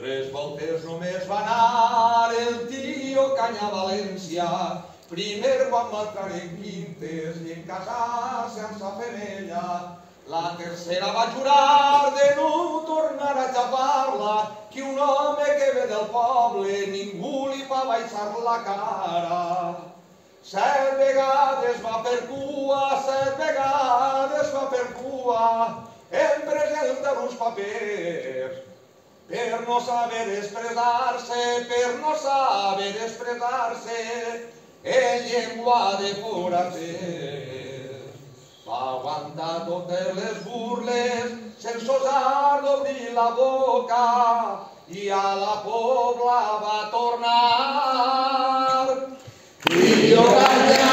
3 voltes només va anar el tio Canya a València. Primer quan va entrar en quintes i en casar-se amb sa femella. La tercera va jurar de no tornar a xapar-la, que un home que ve del poble ningú li fa baixar la cara. 7 vegades va per cua, 7 vegades va per cua, en presentar uns papers. Per no saber expressar-se, per no saber expressar-se, en llengua de forasters. Va aguantar totes les burles sense osar d'obrir la boca i a la Pobla va tornar. Tio Canya,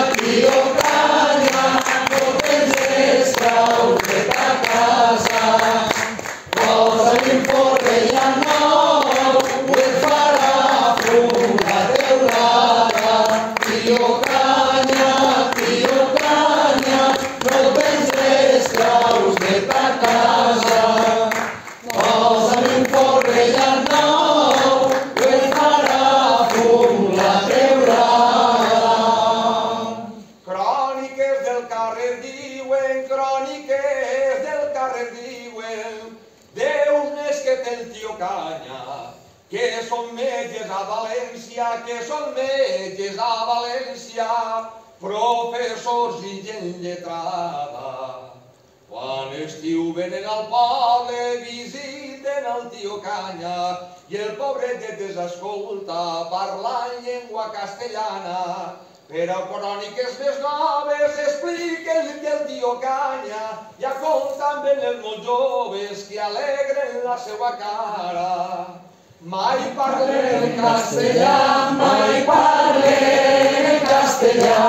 no penses traure a casa, posa-li un porrella nou, ho et farà una teulada. Tio Canya, no penses traure a casa, posa-li un porrella nou, ho et farà una teulada. Cròniques del carrer diuen, cròniques del carrer diuen, Déus n'és que té el tio Canya, que són metges a València, que són metges a València, professors i gent lletrada. Quan estiu venen al poble, visiten el tio Canya i el pobretet es escolta parlar en llengua castellana. Però cròniques més noves expliquen que el tio Canya ja compta amb els molt joves que alegren la seva cara. Mai parlen castellà, mai parlen castellà,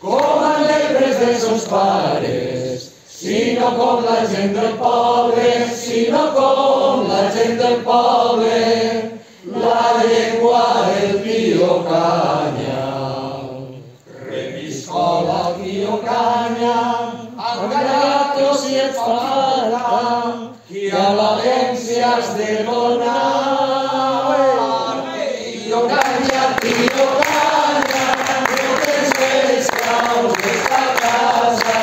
com en llebres dels seus pares, sinó com la gent del poble, sinó com la gent del poble, la llengua del tio Canya. Reviscola el tio Canya, enganyat si et falta, qui a València has de donar. Tio Canya, no penses traure a casa,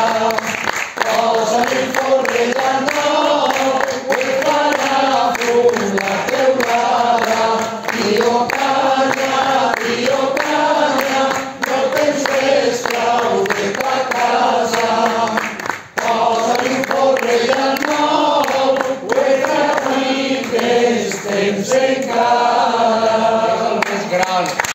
posa-li un porrella nou, ho et farà una teulada. Tio Canya, no penses traure a casa, posa-li un porrella nou, ho et farà que temps encara. És el més gran.